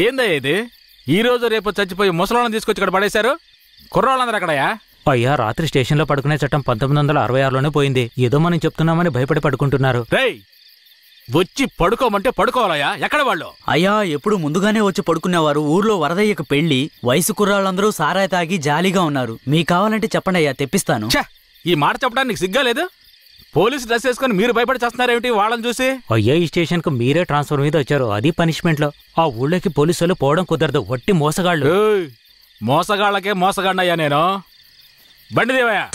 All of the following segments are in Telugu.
ఏందయ్య ఇది? ఈ రోజు రేపు చచ్చిపోయి ముసలాళ్ళని తీసుకొచ్చి ఇక్కడ పడేశారు. కుర్రాళ్ళందరూ అక్కడయా? అయ్యా, రాత్రి స్టేషన్లో పడుకునే చట్టం 1966లోనే పోయింది. ఏదో మనం చెప్తున్నామని భయపడి పడుకుంటున్నారు. రేయ్, వచ్చి పడుకోమంటే పడుకోవాలయ్యా. ఎక్కడ వాళ్ళు? అయ్యా, ఎప్పుడు ముందుగానే వచ్చి పడుకునేవారు. ఊర్లో వరదయ్యకు పెళ్లి, వయసు కుర్రాళ్ళందరూ సారాయి తాగి జాలీగా ఉన్నారు. మీకు కావాలంటే చెప్పండి అయ్యా, తెప్పిస్తాను. ఈ మాట చెప్పడానికి సిగ్గా లేదు? పోలీసు డ్రెస్ వేసుకుని మీరు భయపడి చేస్తున్నారేమిటి వాళ్ళని చూసి? అయ్యా, ఈ స్టేషన్ కు మీరే ట్రాన్స్ఫర్ మీద వచ్చారు. అది పనిష్మెంట్ లో. ఆ ఊళ్ళోకి పోలీసులు పోవడం కుదరదు. వట్టి మోసగాళ్ళు. మోసగాళ్ళకే మోసగాడినయ్యా నేను. బండి దేవయ్యా.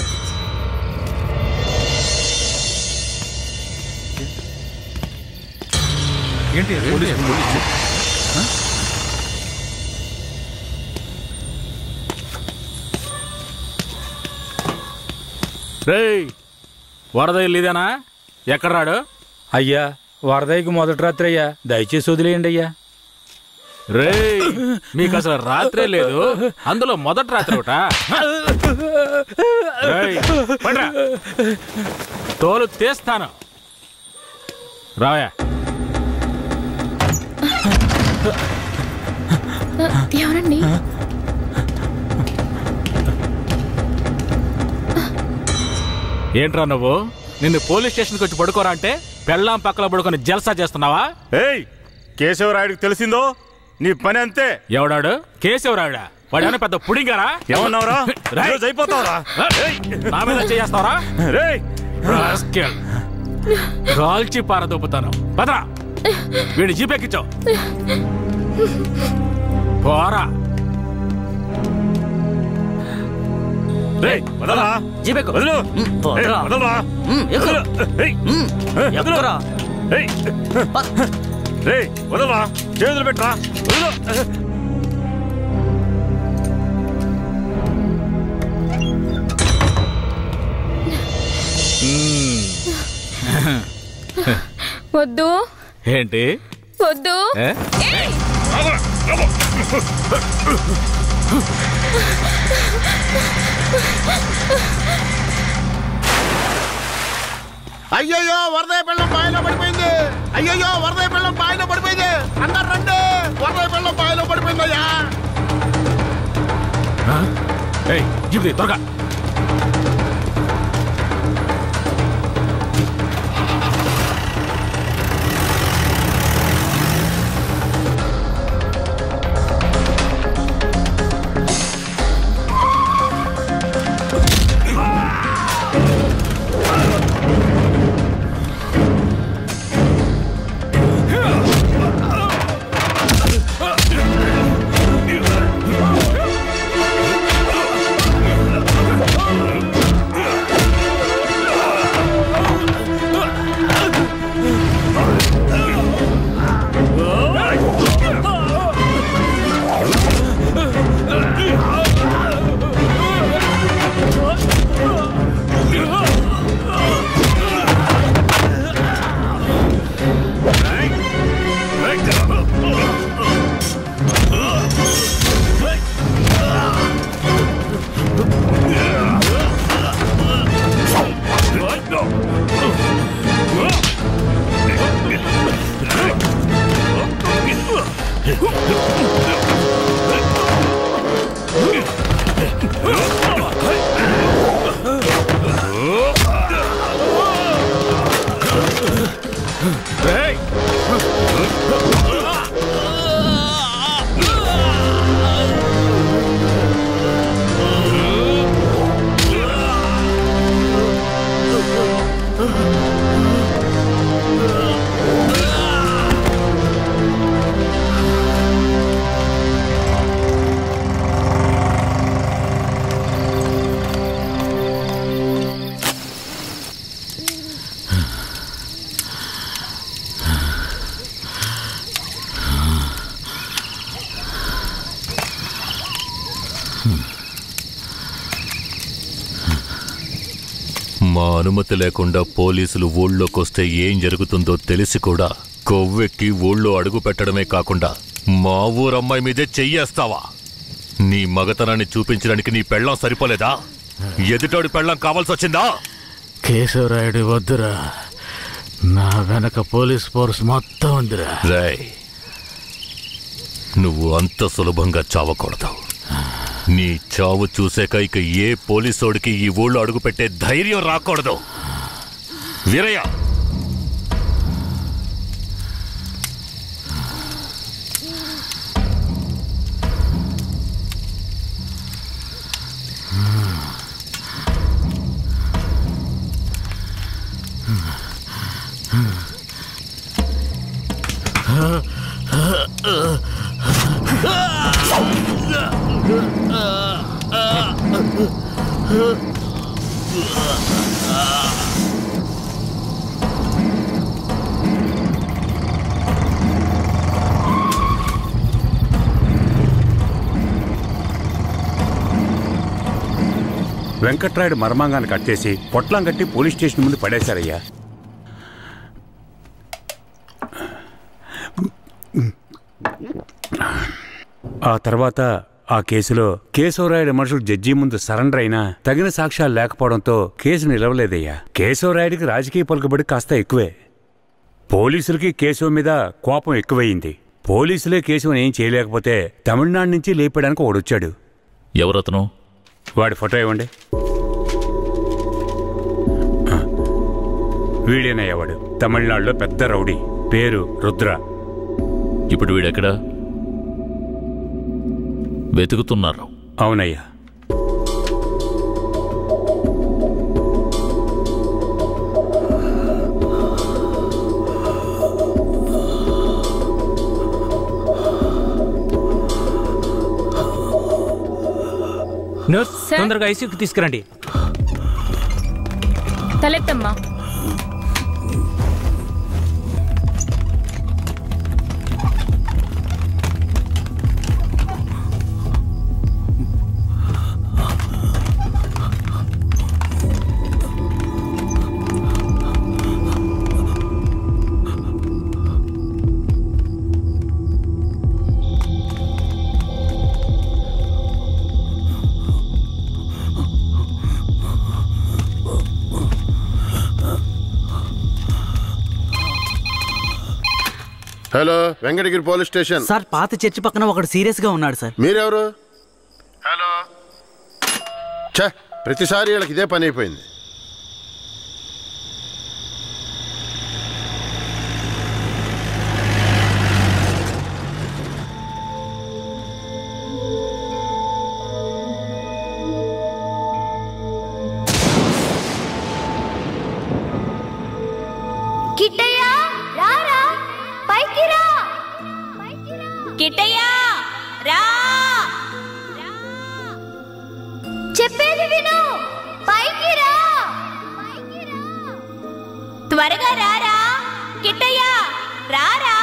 రేయ్, వరద ఇల్లుదేనా? ఎక్కడ రాడు? అయ్యా, వరదయ్యకు మొదటి రాత్రి అయ్యా, దయచేసి వదిలేయండి అయ్యా. రేయ్, మీకు అసలు రాత్రే లేదు, అందులో మొదటి రాత్రి ఒకట. తోలు తీస్తాను. రావయా. ఎవరండి? ఏంట్రా నువ్వు? నిన్ను పోలీస్ స్టేషన్కి వచ్చి పడుకోరా అంటే పెళ్ళాం పక్కన పడుకొని జల్సా చేస్తున్నావా? ఏయ్, కేశవరాయుడికి తెలిసిందో నీ పని అంతే. ఎవడాడు? కేశవరాయుడా? వాడేమైనా పెద్ద పుడింగారా? ఏమన్నావురా? అయిపోతావురా? నా మీద చేస్తావరా? కాల్చి పారదొప్పుతాను. పదరా, వీడిని జీపెక్కించావు. పోరా. వదలరా, చేతులు పెట్టరా. వద్దు. ఏంటి వద్దు? అయ్యయ్యో, వరదయ్య పెళ్ళం బాయిలో పడిపోయింది. అయ్యయ్యో, వరదయ్య పెళ్ళం బాయిలో పడిపోయింది. అందరు రండి, వరదయ్య పెళ్ళం బాయిలో పడిపోయిందయ్యా. త్వరగా. మా అనుమతి లేకుండా పోలీసులు ఊళ్ళోకొస్తే ఏం జరుగుతుందో తెలిసి కూడా కొవ్వెక్కి ఊళ్ళో అడుగు పెట్టడమే కాకుండా మా ఊరమ్మాయి మీదే చెయ్యేస్తావా? నీ మగతనాన్ని చూపించడానికి నీ పెళ్ళం సరిపోలేదా? ఎదుటోడి పెళ్ళం కావాల్సొచ్చిందా? కేశవరాయుడు వద్దురా, నా వెనక పోలీస్ ఫోర్స్ మొత్తం ఉందిరా. రాయ్, నువ్వు అంత సులభంగా చావకూడదు. నీ చావు చూసాక ఇక ఏ పోలీసోడికి ఈ ఊళ్ళో అడుగుపెట్టే ధైర్యం రాకూడదు. వీరయ్య, వెంకట్రాయుడు మర్మాంగాన్ని కట్టేసి పొట్లం కట్టి పోలీస్ స్టేషన్ ముందు పడేశారయ్యా. ఆ తర్వాత ఆ కేసులో కేశవరాయుడు మనుషులు జడ్జి ముందు సరెండర్ అయినా తగిన సాక్ష్యాలు లేకపోవడంతో కేసు నిలవలేదయ్యా. కేశవరాయుడికి రాజకీయ పలుకుబడి కాస్త ఎక్కువే. పోలీసులకి కేశవ మీద కోపం ఎక్కువయింది. పోలీసులే కేశవని ఏం చేయలేకపోతే తమిళనాడు నుంచి లేపడానికి ఒకడొచ్చాడు. ఎవరతను? వాడి ఫోటో ఇవ్వండి. వీడేనయ్యవాడు. తమిళనాడులో పెద్ద రౌడీ, పేరు రుద్ర. ఇప్పుడు వీడెక్కడా? వెతుకుతున్నారు. అవునయ్యా. నర్స్, తొందరగా ఐసీయూకి తీసుకురండి. తలెత్తమ్మా. Hello, Venkatagiri police station sir. పాత చర్చి పక్కన ఒకడు సీరియస్ గా ఉన్నాడు సార్. మీరెవరు? హలో. ఛ, ప్రతిసారి వీళ్ళకి ఇదే పని అయిపోయింది. కిట్టయ్యా, రారా, పైకి రా. కిట్టయ్యా, రా. చెప్పేది విను, పైకి రా. త్వరగా రారా కిట్టయ్యా, రారా.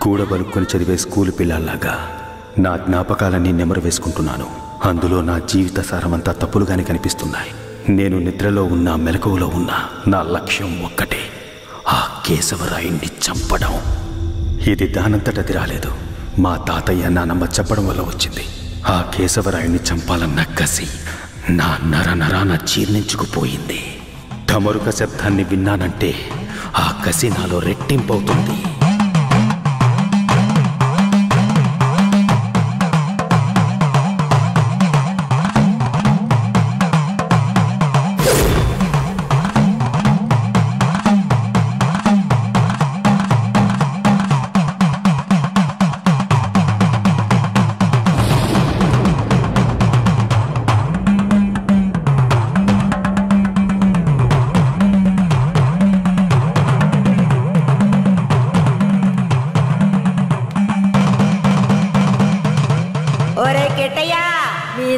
కూడబలుక్కొని చదివే స్కూలు పిల్లల్లాగా నా జ్ఞాపకాలన్నీ నెమరు వేసుకుంటున్నాను. అందులో నా జీవిత సారమంతా తప్పులుగానే కనిపిస్తున్నాయి. నేను నిద్రలో ఉన్నా మెలకువలో ఉన్నా నా లక్ష్యం ఒక్కటే, ఆ కేశవరాయుణ్ణి చంపడం. ఇది దానంతటది రాలేదు. మా తాతయ్య నానమ్మ చెప్పడం వల్ల వచ్చింది. ఆ కేశవరాయుణ్ణి చంపాలన్న కసి నా నరనరాన జీర్ణించుకుపోయింది. ధమరుక శబ్దాన్ని విన్నానంటే ఆ కసి నాలో రెట్టింపవుతుంది.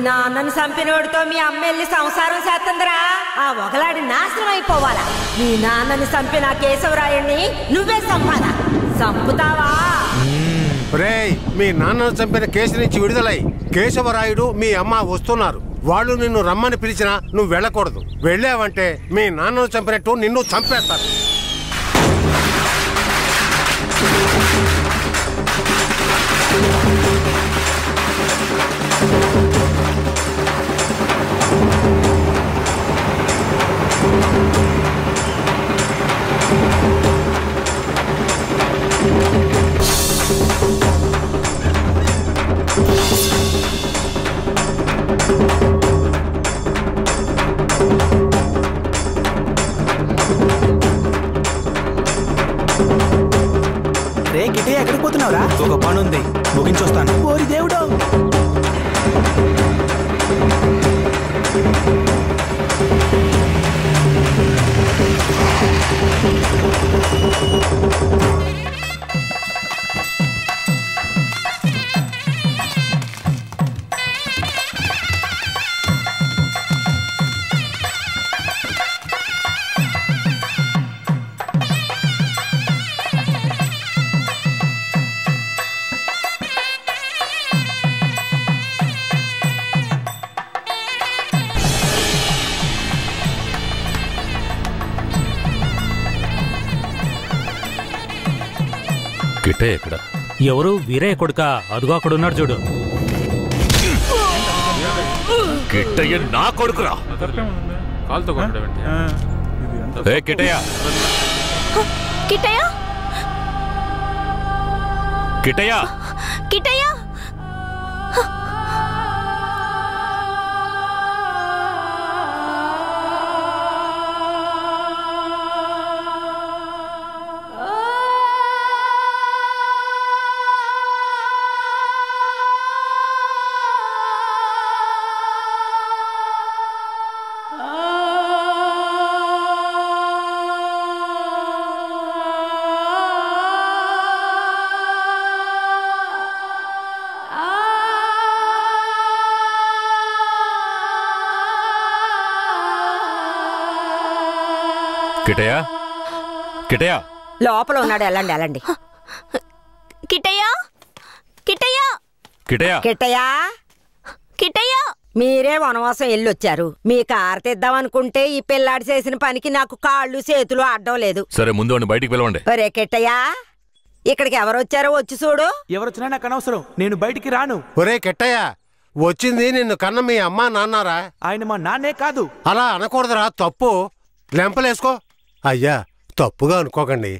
నాన్నని చంపినోడితో మీ అమ్మ వెళ్ళి సంసారం చేస్తుందిరా. ఆ ఒకలాడి నాశనం అయిపోవాలా. మీ నాన్నని చంపిన కేశవరాయుణ్ణి నువ్వే చంపాలా. చంపుతావా? రేయ్, మీ నాన్నను చంపిన కేసు నుంచి విడుదలై కేశవరాయుడు మీ అమ్మ వస్తున్నారు. వాళ్ళు నిన్ను రమ్మని పిలిచినా నువ్వు వెళ్ళకూడదు. వెళ్ళావంటే మీ నాన్నను చంపినట్టు నిన్ను చంపేస్తారు. పోతున్నావురా? ఒక పని ఉంది, ముగించొస్తాను. ఓరి దేవుడు! కిట్టయ్య ఎక్కడ? ఎవరు? వీరయ్య కొడుక? అదుగో అక్కడ ఉన్నాడు చూడు. కిట్టయ్య నా కొడుకురా. ఏ కిట్టయ్య! కిట్టయ్య! కిట్టయ్య! కిట్టయ్య! కిట్టయ్య! కిట్టయ్య! లోపల ఉన్నాడు. వెళ్ళండి వెళ్ళండి. కిట్టయ్య! కిట్టయ్య! కిట్టయ్య! కిట్టయ్య! కిట్టయ్య! మీరే వనవాసం వెళ్ళొచ్చారు. మీ కారు తెద్దామనుకుంటే ఈ పిల్లాడి చేసిన పనికి నాకు కాళ్ళు చేతులు అడ్డం లేదు. సరే ముందు వాడిని బయటికి పిలవండి. ఒరే కిట్టయ్య, ఇక్కడికి ఎవరొచ్చారో వచ్చి చూడు. ఎవరొచ్చినా నాకు అనవసరం, నేను బయటికి రాను. ఒరే కిట్టయ్య, వచ్చింది నిన్ను కన్న మీ అమ్మా నాన్నారా? ఆయన మా నాన్నే కాదు. అలా అనకూడదురా, తప్పు. లెంపలేసుకో. అయ్యా, తప్పుగా అనుకోకండి.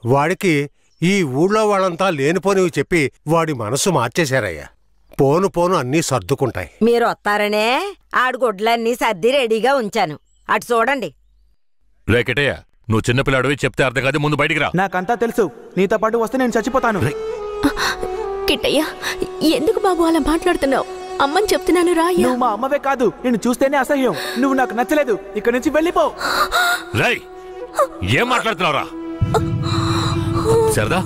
వాడికి ఈ ఊళ్ళో వాళ్ళంతా లేనిపోనివి చెప్పి వాడి మనసు మార్చేశారయ్యా. పోను పోను అన్నీ సర్దుకుంటాయి. మీరు వస్తారనే ఆడు గొడ్లన్నీ సర్ది రెడీగా ఉంచాను. అటు చూడండి. రే కిట్టయ్య, నువ్వు చిన్నపిల్లాడివి, చెప్తే అర్థం కాదు, ముందు బయటికి రా. నాకంతా తెలుసు. నీతో పాటు వస్తే నేను చచ్చిపోతాను. కిట్టయ్య, ఎందుకు బాబు అలా మాట్లాడుతున్నావు? అమ్మని చెప్తున్నాను రా. నువ్వు మా అమ్మవే కాదు, నేను చూస్తేనే అసహ్యం. నువ్వు నాకు నచ్చలేదు, ఇక్కడి నుంచి వెళ్ళిపో. రై, ఏం మాట్లాడుతున్నావురా? సరదా,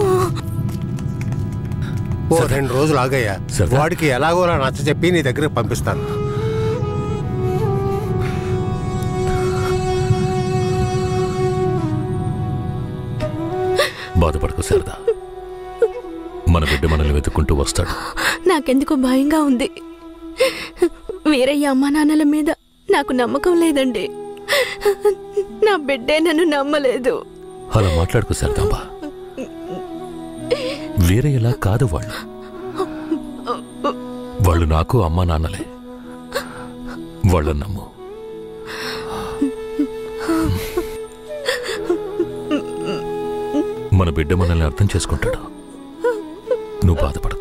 ఓ 2 రోజులు ఆగయ్యా. వాడికి ఎలాగోలా నచ్చ చెప్పి నీ దగ్గరకు పంపిస్తాను. బాధపడకు సరదా, మన బిడ్డ మనల్ని వెతుక్కుంటూ వస్తాడు. నాకెందుకో భయంగా ఉంది. వీరయ్య అమ్మా నాన్నల మీద నాకు నమ్మకం లేదండి. నా బిడ్డే నన్ను నమ్మలేదు. అలా మాట్లాడుకు సరదాంబా. వేరే ఎలా కాదు వాళ్ళు నాకు అమ్మా నాన్నలే. వాళ్ళని నమ్ము. మన బిడ్డ మనల్ని అర్థం చేసుకుంటాడు. నువ్వు బాధపడకు.